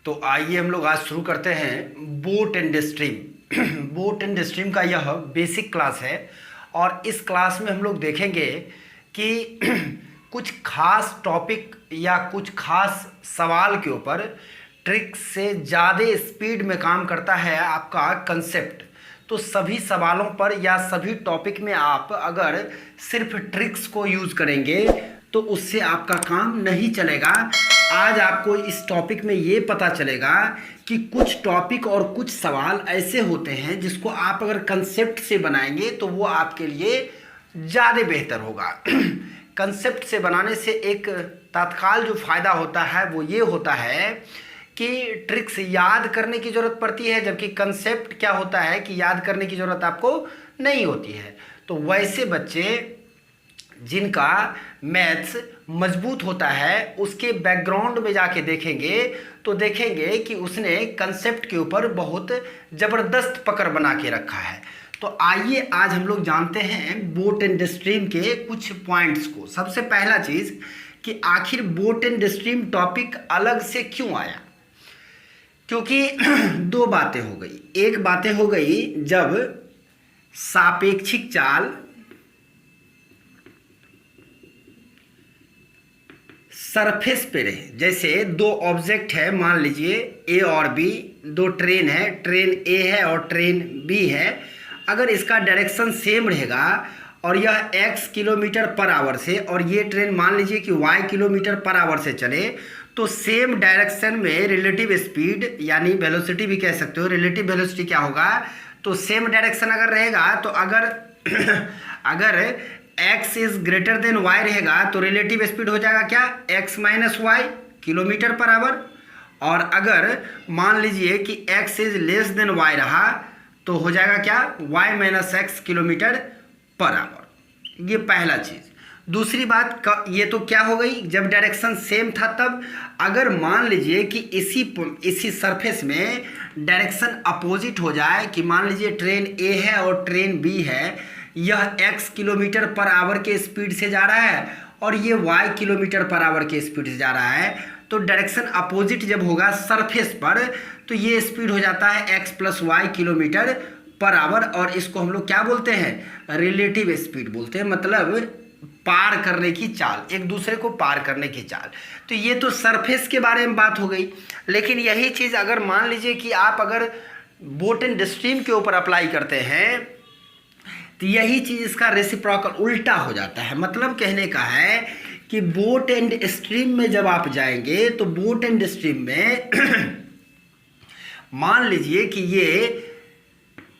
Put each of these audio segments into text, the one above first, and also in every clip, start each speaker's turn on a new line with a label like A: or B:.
A: तो आइए हम लोग आज शुरू करते हैं boat and stream. Boat and stream का यह बेसिक क्लास है और इस क्लास में हम लोग देखेंगे कि कुछ खास टॉपिक या कुछ खास सवाल के ऊपर ट्रिक से ज़्यादा स्पीड में काम करता है आपका कंसेप्ट। तो सभी सवालों पर या सभी टॉपिक में आप अगर सिर्फ ट्रिक्स को यूज़ करेंगे तो उससे आपका काम नहीं चलेगा। आज आपको इस टॉपिक में ये पता चलेगा कि कुछ टॉपिक और कुछ सवाल ऐसे होते हैं जिसको आप अगर कंसेप्ट से बनाएंगे तो वो आपके लिए ज़्यादा बेहतर होगा। कंसेप्ट से बनाने से एक तत्काल जो फ़ायदा होता है वो ये होता है कि ट्रिक्स याद करने की ज़रूरत पड़ती है, जबकि कंसेप्ट क्या होता है कि याद करने की ज़रूरत आपको नहीं होती है। तो वैसे बच्चे जिनका मैथ्स मजबूत होता है उसके बैकग्राउंड में जाके देखेंगे तो देखेंगे कि उसने कंसेप्ट के ऊपर बहुत ज़बरदस्त पकड़ बना के रखा है। तो आइए आज हम लोग जानते हैं बोट एंड स्ट्रीम के कुछ पॉइंट्स को। सबसे पहला चीज़ कि आखिर बोट एंड स्ट्रीम टॉपिक अलग से क्यों आया, क्योंकि दो बातें हो गई। एक बातें हो गई जब सापेक्षिक चाल सरफेस पे रहे, जैसे दो ऑब्जेक्ट है, मान लीजिए ए और बी, दो ट्रेन है, ट्रेन ए है और ट्रेन बी है। अगर इसका डायरेक्शन सेम रहेगा और यह x किलोमीटर पर आवर से और ये ट्रेन मान लीजिए कि y किलोमीटर पर आवर से चले, तो सेम डायरेक्शन में रिलेटिव स्पीड यानी वेलोसिटी भी कह सकते हो। रिलेटिव वेलोसिटी क्या होगा, तो सेम डायरेक्शन अगर रहेगा तो अगर x is greater than y रहेगा तो रिलेटिव स्पीड हो जाएगा क्या, x minus y kilometer per hour. और अगर मान लीजिए कि x is less than y रहा तो हो जाएगा क्या, y minus x kilometer per hour. ये पहला चीज़। दूसरी बात ये तो क्या हो गई, जब डायरेक्शन सेम था तब। अगर मान लीजिए कि इसी सरफेस में डायरेक्शन अपोजिट हो जाए, कि मान लीजिए ट्रेन ए है और ट्रेन बी है, यह x किलोमीटर पर आवर के स्पीड से जा रहा है और ये y किलोमीटर पर आवर के स्पीड से जा रहा है, तो डायरेक्शन अपोजिट जब होगा सरफेस पर तो ये स्पीड हो जाता है x plus y kilometer per hour. और इसको हम लोग क्या बोलते हैं, रिलेटिव स्पीड बोलते हैं, मतलब पार करने की चाल, एक दूसरे को पार करने की चाल। तो ये तो सरफेस के बारे में बात हो गई। लेकिन यही चीज़ अगर मान लीजिए कि आप अगर बोट एंड स्ट्रीम के ऊपर अप्लाई करते हैं तो यही चीज़ इसका रेसिप्रोकल उल्टा हो जाता है। मतलब कहने का है कि बोट एंड स्ट्रीम में जब आप जाएंगे तो बोट एंड स्ट्रीम में मान लीजिए कि ये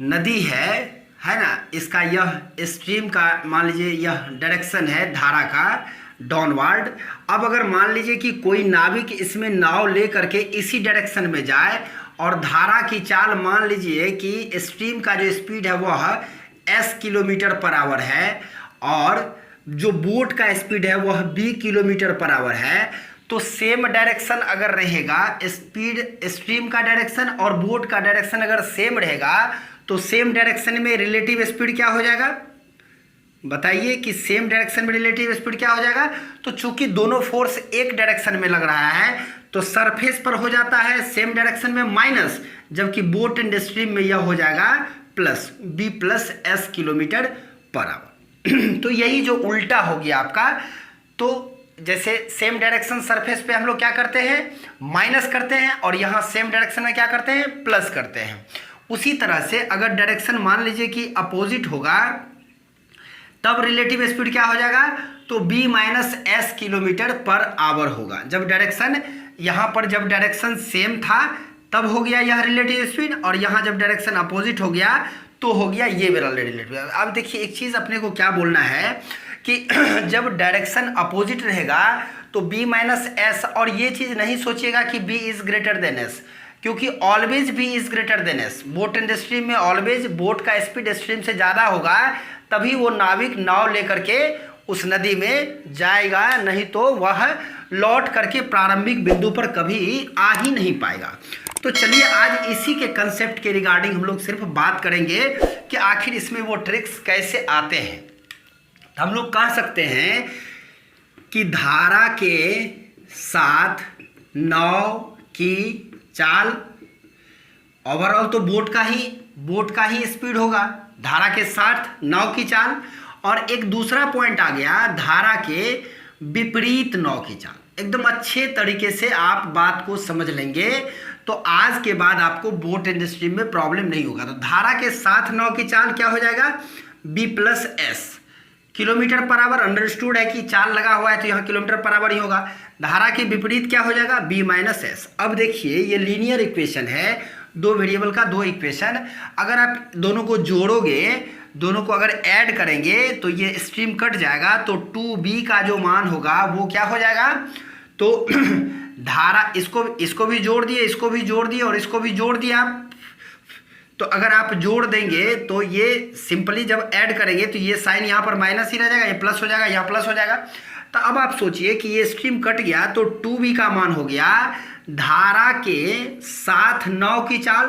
A: नदी है ना, इसका यह स्ट्रीम का मान लीजिए यह डायरेक्शन है धारा का डाउनवर्ड। अब अगर मान लीजिए कि कोई नाविक इसमें नाव ले करके इसी डायरेक्शन में जाए और धारा की चाल मान लीजिए कि स्ट्रीम का जो स्पीड है वह s किलोमीटर पर आवर है और जो बोट का स्पीड है वह b किलोमीटर पर आवर है, तो सेम डायरेक्शन अगर रहेगा, स्पीड स्ट्रीम का डायरेक्शन और बोट का डायरेक्शन अगर सेम रहेगा तो सेम डायरेक्शन में रिलेटिव स्पीड क्या हो जाएगा, बताइए कि सेम डायरेक्शन में रिलेटिव स्पीड क्या हो जाएगा। तो चूंकि दोनों फोर्स एक डायरेक्शन में लग रहा है तो सरफेस पर हो जाता है सेम डायरेक्शन में माइनस, जबकि बोट एंड स्ट्रीम में यह हो जाएगा plus b plus S kilometre per our. तो यही जो उल्टा हो गया आपका, तो जैसे सेम डायरेक्शन सरफेस पे हम लोग क्या करते हैं, माइनस करते हैं, और यहाँ सेम डायरेक्शन में क्या करते हैं, प्लस करते हैं। उसी तरह से अगर डायरेक्शन मान लीजिए कि अपोजिट होगा तब रिलेटिव स्पीड क्या हो जाएगा, तो b minus S kilometre per our होगा। जब डायरेक्शन यहाँ पर जब डायरेक्शन सेम था तब हो गया यह रिलेटिव स्पीड, और यहाँ जब डायरेक्शन अपोजिट हो गया तो हो गया ये वाला रिलेटिव। अब देखिए एक चीज़ अपने को क्या बोलना है कि जब डायरेक्शन अपोजिट रहेगा तो b माइनस एस, और ये चीज़ नहीं सोचिएगा कि b is greater than s, क्योंकि always b is greater than s। Boat and stream में ऑलवेज बोट का स्पीड स्ट्रीम से ज़्यादा होगा, तभी वो नाविक नाव लेकर के उस नदी में जाएगा, नहीं तो वह लौट करके प्रारंभिक बिंदु पर कभी आ ही नहीं पाएगा। तो चलिए आज इसी के कंसेप्ट के रिगार्डिंग हम लोग सिर्फ बात करेंगे कि आखिर इसमें वो ट्रिक्स कैसे आते हैं। तो हम लोग कह सकते हैं कि धारा के साथ नाव की चाल, ओवरऑल तो बोट का ही स्पीड होगा, धारा के साथ नाव की चाल, और एक दूसरा पॉइंट आ गया धारा के विपरीत नाव की चाल। एकदम अच्छे तरीके से आप बात को समझ लेंगे तो आज के बाद आपको बोट इंडस्ट्री में प्रॉब्लम नहीं होगा। तो धारा के साथ नाव की चाल क्या हो जाएगा, b plus S, kilometre per our, understood है कि चाल लगा हुआ है तो यहाँ किलोमीटर पर आवर ही होगा। धारा के विपरीत क्या हो जाएगा, b माइनस एस। अब देखिए ये लीनियर इक्वेशन है, दो वेरिएबल का दो इक्वेशन, अगर आप दोनों को जोड़ोगे, दोनों को अगर ऐड करेंगे तो ये स्ट्रीम कट जाएगा, तो 2b का जो मान होगा वो क्या हो जाएगा, तो धारा इसको भी जोड़ दिए, इसको भी जोड़ दिए और इसको भी जोड़ दिया। तो अगर आप जोड़ देंगे तो ये सिंपली जब ऐड करेंगे तो ये साइन यहाँ पर माइनस ही रह जाएगा, ये प्लस हो जाएगा, यहाँ प्लस हो जाएगा। तो अब आप सोचिए कि ये स्ट्रीम कट गया तो 2b का मान हो गया धारा के साथ नाव की चाल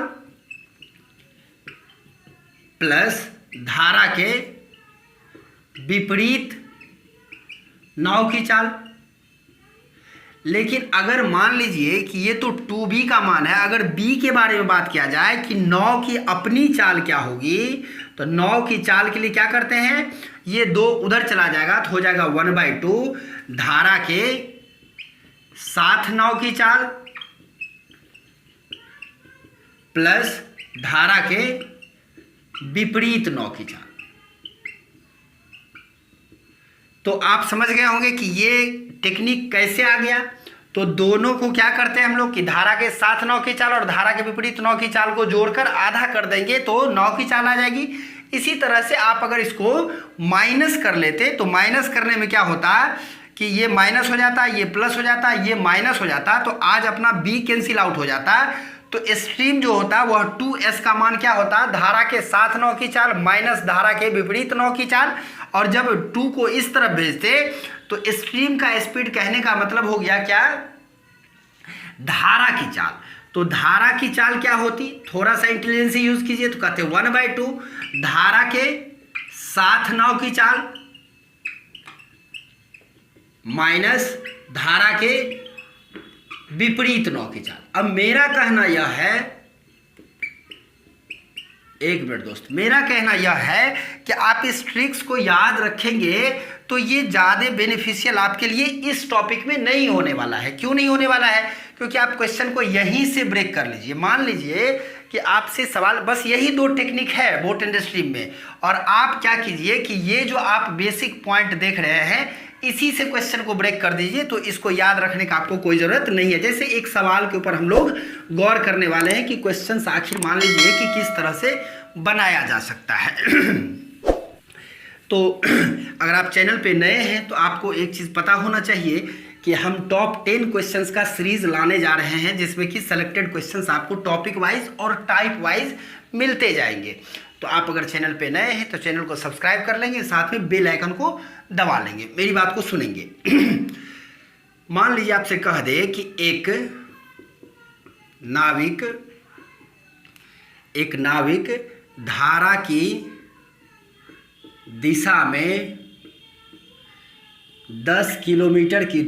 A: प्लस धारा के विपरीत नाव की चाल। लेकिन अगर मान लीजिए कि ये तो 2b का मान है, अगर b के बारे में बात किया जाए कि नाव की अपनी चाल क्या होगी, तो नाव की चाल के लिए क्या करते हैं, ये दो उधर चला जाएगा तो हो जाएगा 1/2 धारा के साथ नाव की चाल प्लस धारा के विपरीत नाव की चाल। तो आप समझ गए होंगे कि ये टेक्निक कैसे आ गया। तो दोनों को क्या करते हैं हम लोग कि धारा के साथ नाव की चाल और धारा के विपरीत नाव की चाल को जोड़कर आधा कर देंगे तो नाव की चाल आ जाएगी। इसी तरह से आप अगर इसको माइनस कर लेते तो माइनस करने में क्या होता कि ये माइनस हो जाता, ये प्लस हो जाता, ये माइनस हो जाता, तो आज अपना b कैंसिल आउट हो जाता। तो स्ट्रीम जो होता वह 2s का मान क्या होता, धारा के साथ नाव की चाल माइनस धारा के विपरीत नाव की चाल। और जब 2 को इस तरफ भेजते तो स्ट्रीम का स्पीड कहने का मतलब हो गया क्या, धारा की चाल। तो धारा की चाल क्या होती, थोड़ा सा इंटेलिजेंस यूज कीजिए तो कहते 1/2 धारा के साथ नाव की चाल माइनस धारा के विपरीत नाव की चाल। अब मेरा कहना यह है, एक मिनट दोस्त, मेरा कहना यह है कि आप इस ट्रिक्स को याद रखेंगे तो ये ज़्यादा बेनिफिशियल आपके लिए इस टॉपिक में नहीं होने वाला है। क्यों नहीं होने वाला है, क्योंकि आप क्वेश्चन को यहीं से ब्रेक कर लीजिए। मान लीजिए कि आपसे सवाल, बस यही दो टेक्निक है बोट इंडस्ट्री में, और आप क्या कीजिए कि ये जो आप बेसिक पॉइंट देख रहे हैं इसी से क्वेश्चन को ब्रेक कर दीजिए, तो इसको याद रखने का आपको कोई ज़रूरत नहीं है। जैसे एक सवाल के ऊपर हम लोग गौर करने वाले हैं कि क्वेश्चन आखिर मान लीजिए कि किस तरह से बनाया जा सकता है। तो अगर आप चैनल पे नए हैं तो आपको एक चीज़ पता होना चाहिए कि हम टॉप 10 क्वेश्चंस का सीरीज लाने जा रहे हैं, जिसमें कि सेलेक्टेड क्वेश्चंस आपको टॉपिक वाइज और टाइप वाइज मिलते जाएंगे। तो आप अगर चैनल पे नए हैं तो चैनल को सब्सक्राइब कर लेंगे, साथ में बेल आइकन को दबा लेंगे, मेरी बात को सुनेंगे। मान लीजिए आपसे कह दे कि एक नाविक धारा की दिशा में 10 किलोमीटर की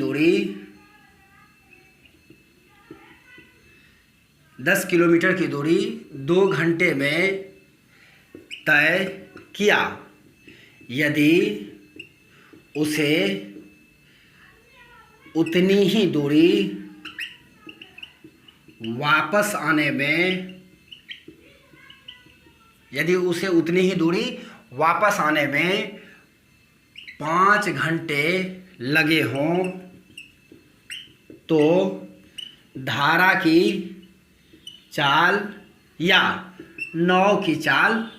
A: दूरी 2 घंटे में तय किया। यदि उसे उतनी ही दूरी वापस आने में 5 घंटे लगे हों तो धारा की चाल या नाव की चाल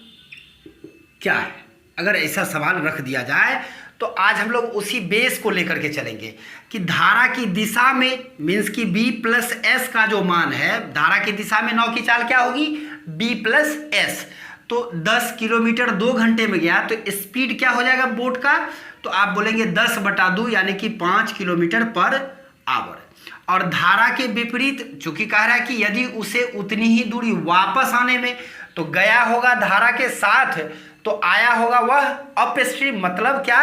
A: क्या है। अगर ऐसा सवाल रख दिया जाए तो आज हम लोग उसी बेस को लेकर के चलेंगे कि धारा की दिशा में मीन्स कि b प्लस एस का जो मान है, धारा की दिशा में नाव की चाल क्या होगी, b प्लस एस। तो 10 किलोमीटर 2 घंटे में गया तो स्पीड क्या हो जाएगा बोट का, तो आप बोलेंगे 10/2 यानी कि 5 किलोमीटर पर आवर। और धारा के विपरीत चूंकि कह रहा है कि यदि उसे उतनी ही दूरी वापस आने में, तो गया होगा धारा के साथ तो आया होगा वह अप स्ट्रीम, मतलब क्या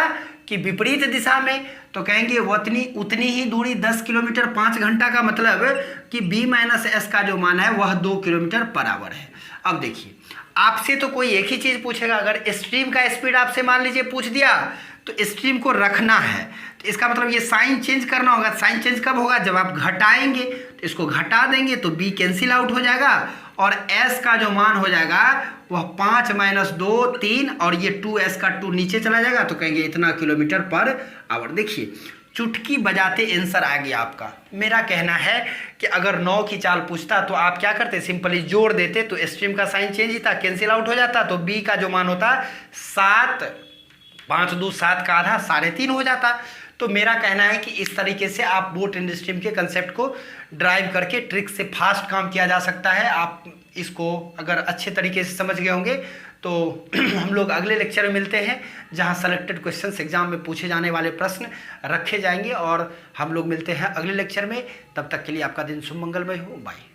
A: कि विपरीत दिशा में। तो कहेंगे उतनी उतनी ही दूरी 10 किलोमीटर 5 घंटा का मतलब कि b माइनस एस का जो मान है वह 2 किलोमीटर बराबर है। अब देखिए आपसे तो कोई एक ही चीज़ पूछेगा, अगर स्ट्रीम का स्पीड आपसे मान लीजिए पूछ दिया तो स्ट्रीम को रखना है, तो इसका मतलब ये साइन चेंज करना होगा। साइन चेंज कब होगा? जब आप घटाएंगे, तो इसको घटा देंगे तो b कैंसिल आउट हो जाएगा और s का जो मान हो जाएगा वह 5 माइनस 2 3 और ये 2s का 2 नीचे चला जाएगा, तो कहेंगे इतना किलोमीटर पर आवर। देखिए चुटकी बजाते आंसर आ गया आपका। मेरा कहना है कि अगर 9 की चाल पूछता तो आप क्या करते? सिंपली जोड़ देते, तो स्ट्रीम का साइन चेंज ही था, कैंसिल आउट हो जाता, तो b का जो मान होता 7, 5 2 7 का आधा 3.5 हो जाता। तो मेरा कहना है कि इस तरीके से आप बोट एंड स्ट्रीम के कंसेप्ट को ड्राइव करके ट्रिक से फास्ट काम किया जा सकता है। आप इसको अगर अच्छे तरीके से समझ गए होंगे तो हम लोग अगले लेक्चर में मिलते हैं, जहां सेलेक्टेड क्वेश्चंस एग्जाम में पूछे जाने वाले प्रश्न रखे जाएंगे, और हम लोग मिलते हैं अगले लेक्चर में। तब तक के लिए आपका दिन शुभ मंगलमय हो। बाय।